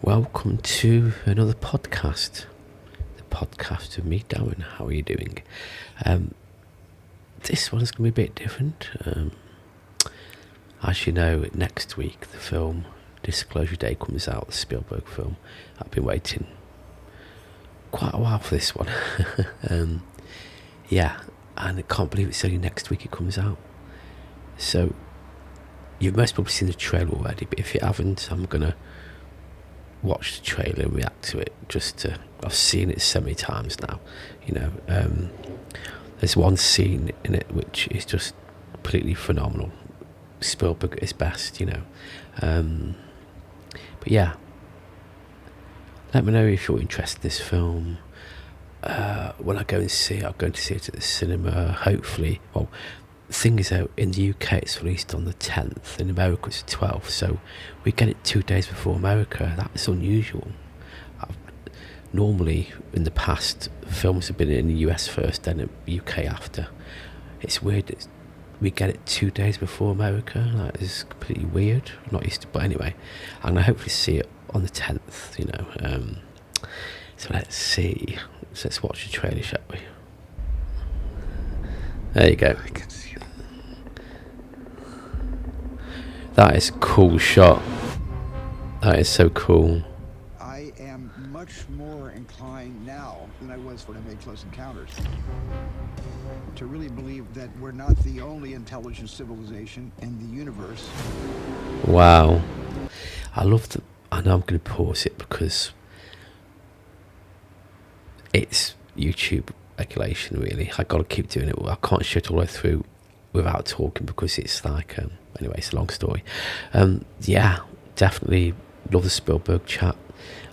welcome to another podcast. The podcast with me, Darren. How are you doing? This one's going to be a bit different. As you know, next week the film Disclosure Day comes out, the Spielberg film. I've been waiting quite a while for this one. Yeah, and I can't believe it's only next week it comes out. So, you've most probably seen the trailer already, but if you haven't, I'm going to watch the trailer and react to it. I've seen it so many times now, there's one scene in it which is just completely phenomenal. Spielberg at his best, but yeah, let me know if you're interested in this film. When I go and see it, I'm going to see it at the cinema, hopefully. Well, the thing is, though, in the UK it's released on the 10th, in America it's the 12th, so we get it 2 days before America. That's unusual. Normally, in the past, films have been in the US first, then the UK after. It's weird that we get it 2 days before America. That is completely weird. I'm not used to, but anyway, I'm going to hopefully see it on the 10th, So let's see. Let's watch the trailer, shall we? There you go. I can see that. That is a cool shot. That is so cool. I am much more inclined now than I was when I made Close Encounters to really believe that we're not the only intelligent civilization in the universe. Wow. I know I'm going to pause it because it's YouTube regulation, really. I got to keep doing it. I can't show it all the way through without talking because it's like anyway, it's a long story. Yeah, definitely love the Spielberg chat.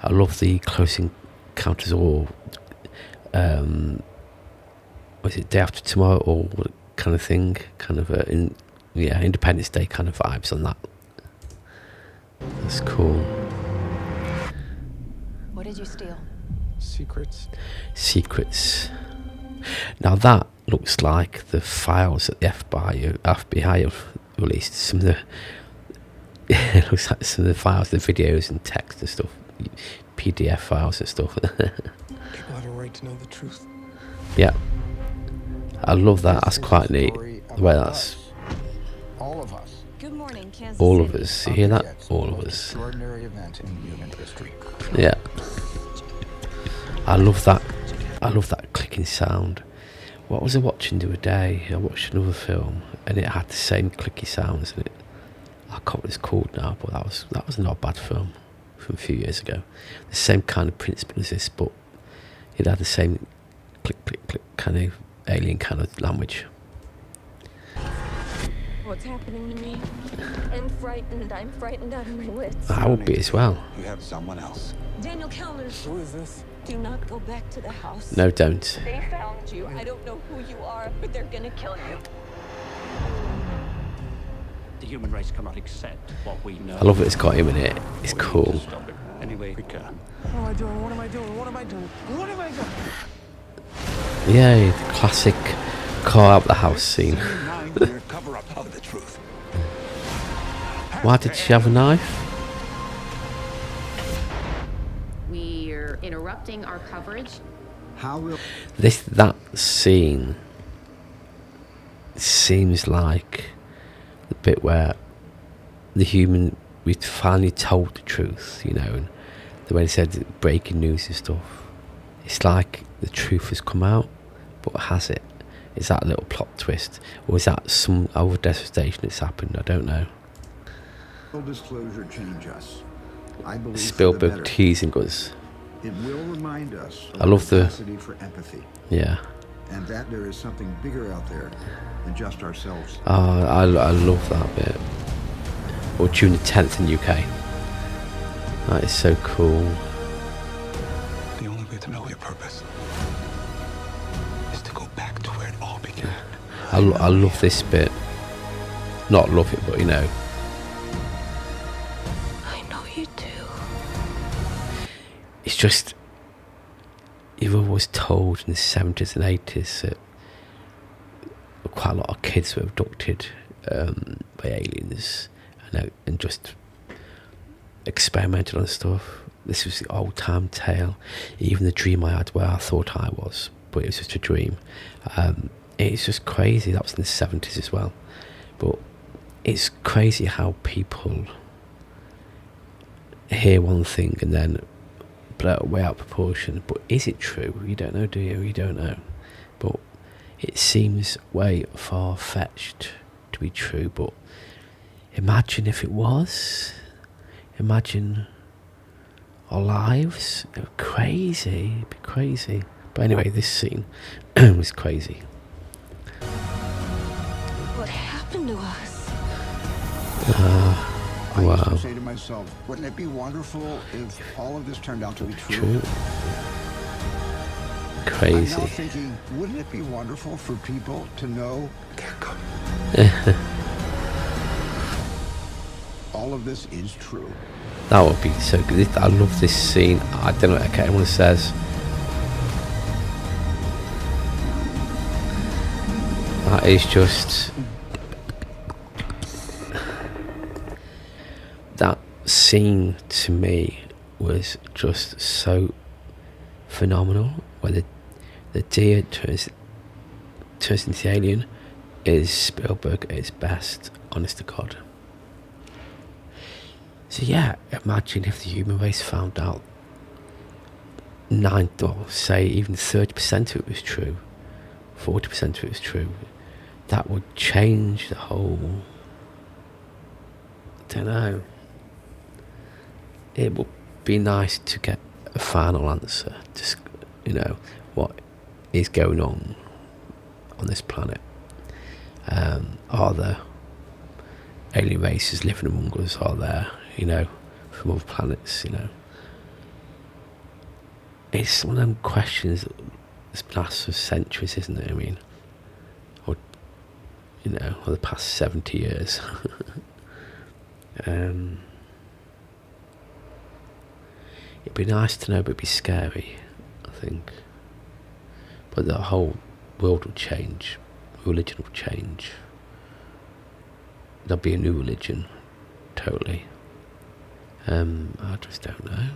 I love the Close Encounters, or was it Day After Tomorrow or kind of thing, kind of Independence Day kind of vibes on that. That's cool. What did you steal? Secrets. Now that looks like the files that the FBI have released. It looks like some of the files, the videos and text and stuff, PDF files and stuff. People have a right to know the truth. Yeah, I love that. That's quite neat. Well, that's All of us. Good morning, Kansas all City. of us. You hear that? All of us. Extraordinary event in human history. Yeah. I love that. I love that clicking sound. What was I watching the other day? I watched another film and it had the same clicky sounds in it. I can't remember what it's called now, but that was not a bad film from a few years ago. The same kind of principle as this, but it had the same click, click, click kind of alien kind of language. What's happening to me? I'm frightened out of my wits. I would be as well. You have someone else. Daniel Kellner's. Who is this? Do not go back to the house. No, don't. They found you. I don't know who you are, but they're gonna kill you. The human race cannot accept what we know. I love that it's got him in it. It's We need to cool. stop it any way we can. What am I doing? What am I doing? What am I doing? What am I doing? Yeah, the classic car out the house scene. 9-year cover-up of the truth. Why did she have a knife? We're interrupting our coverage. How will That scene seems like the bit where we finally told the truth, and the way they said breaking news and stuff. It's like the truth has come out, but has it? Is that a little plot twist, or is that some other devastation that's happened? I don't know. disclosure change us? I believe for the Spielberg better. teasing us. It will remind us of I love the- capacity for empathy, Yeah. and that there is something bigger out there than just ourselves. I love that bit. Or June the 10th in UK. That is so cool. The only way to know your purpose is to go back to where it all began. I love this bit. Not love it, but I know you do. it's just, you've always told in the 70s and 80s that quite a lot of kids were abducted by aliens and just experimented on stuff. this was the old time tale. Even the dream I had where I thought I was, but it was just a dream. It's just crazy. That was in the 70s as well. But it's crazy how people hear one thing and then blow it way out of proportion. But is it true? You don't know, do you? You don't know. But it seems way far-fetched to be true. But imagine if it was. Imagine our lives. It would be crazy. It'd be crazy. But anyway, this scene was crazy. What happened to us? I used Wow. to say to myself, wouldn't it be wonderful if all of this turned out to be true? True. I'm Crazy. now thinking, wouldn't it be wonderful for people to know all of this is true? That would be so good. I love this scene. I don't know what anyone says. That is just... that scene to me was just so phenomenal. Where the deer turns into the alien is Spielberg at his best, honest to God. So yeah, imagine if the human race found out 9, or say even 30% of it was true, 40% of it was true. That would change the whole... I don't know. It would be nice to get a final answer to, what is going on this planet. Are there alien races living among us? Are there, from other planets, It's one of them questions that's been asked for centuries, isn't it? I mean, or the past 70 years. It'd be nice to know, but it'd be scary, I think. But the whole world will change. Religion will change. There'll be a new religion, totally. I just don't know.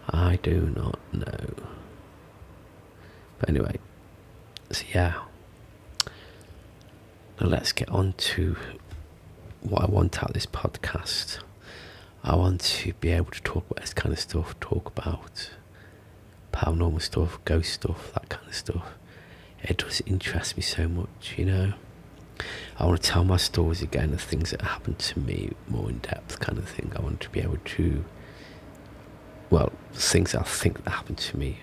I do not know. But anyway, so yeah. Now let's get on to what I want out of this podcast. I want to be able to talk about this kind of stuff, talk about paranormal stuff, ghost stuff, that kind of stuff. It does interest me so much, I want to tell my stories again of things that happened to me more in depth kind of thing. I want to be able to, things I think that happened to me.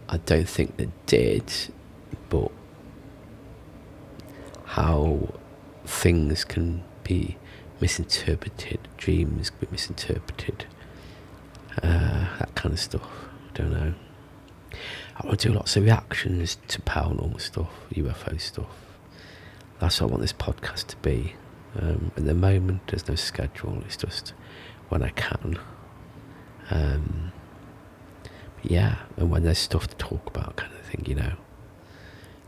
I don't think they did, but how things can be misinterpreted, dreams can be misinterpreted, that kind of stuff. I don't know. I want to do lots of reactions to paranormal stuff, UFO stuff. That's what I want this podcast to be. At the moment, there's no schedule. It's just when I can. But yeah, and when there's stuff to talk about, kind of thing,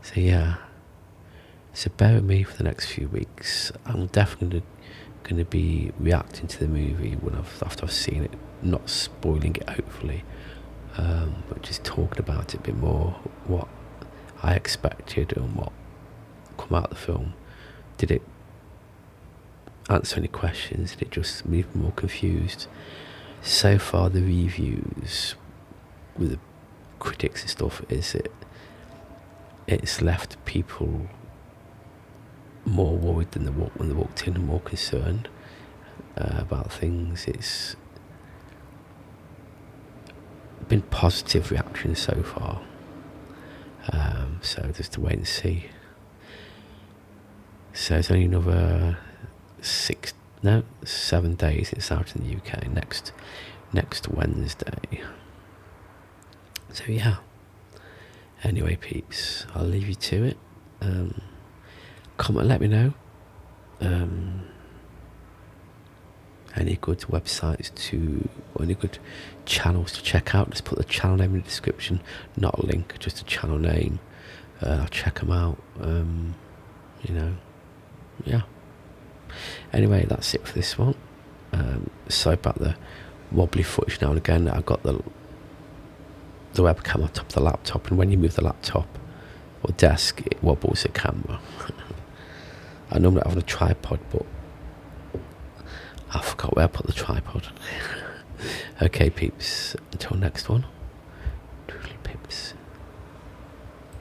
So yeah. So bear with me for the next few weeks. I'm definitely going to be reacting to the movie after I've seen it, not spoiling it, hopefully, but just talking about it a bit more, what I expected and what come out of the film. Did it answer any questions? Did it just leave me more confused? So far, the reviews with the critics and stuff is it's left people more worried than when they walked in, and more concerned about things. It's been positive reactions so far, so just to wait and see. So it's only another 7 days it's out in the UK, next Wednesday. So yeah, anyway peeps, I'll leave you to it. Comment, let me know any good websites or any good channels to check out. Just put the channel name in the description, not a link, just a channel name. I'll check them out. Yeah. Anyway, that's it for this one. Sorry about the wobbly footage now and again. I've got the webcam on top of the laptop, and when you move the laptop or desk, it wobbles the camera. I normally have a tripod, but I forgot where I put the tripod. Okay, peeps, until next one.